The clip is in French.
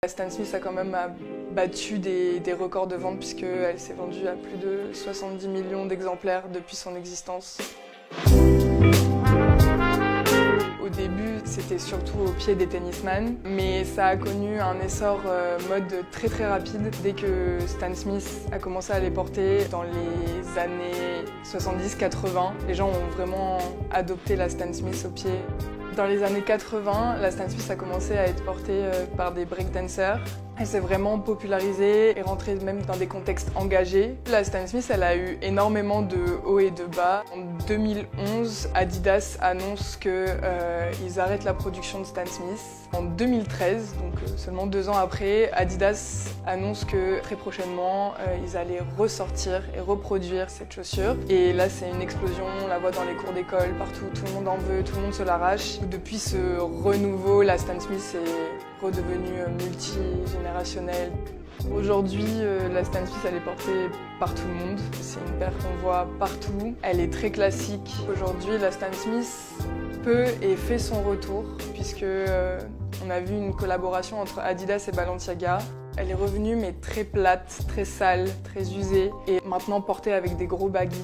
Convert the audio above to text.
La Stan Smith a quand même battu des records de vente puisqu'elle s'est vendue à plus de 70 millions d'exemplaires depuis son existence. Au début, c'était surtout au pied des tennisman, mais ça a connu un essor mode très rapide dès que Stan Smith a commencé à les porter dans les années 70-80. Les gens ont vraiment adopté la Stan Smith au pied. Dans les années 80, la Stan Smith a commencé à être portée par des breakdancers. Elle s'est vraiment popularisée et rentrée même dans des contextes engagés. La Stan Smith, elle a eu énormément de hauts et de bas. En 2011, Adidas annonce qu'ils arrêtent la production de Stan Smith. En 2013, donc seulement 2 ans après, Adidas annonce que très prochainement, ils allaient ressortir et reproduire cette chaussure. Et là, c'est une explosion, on la voit dans les cours d'école, partout, tout le monde en veut, tout le monde se l'arrache. Depuis ce renouveau, la Stan Smith est redevenue multigénérationnelle. Aujourd'hui, la Stan Smith, elle est portée par tout le monde. C'est une paire qu'on voit partout. Elle est très classique. Aujourd'hui, la Stan Smith peut et fait son retour puisque on a vu une collaboration entre Adidas et Balenciaga. Elle est revenue mais très plate, très sale, très usée et maintenant portée avec des gros baggy.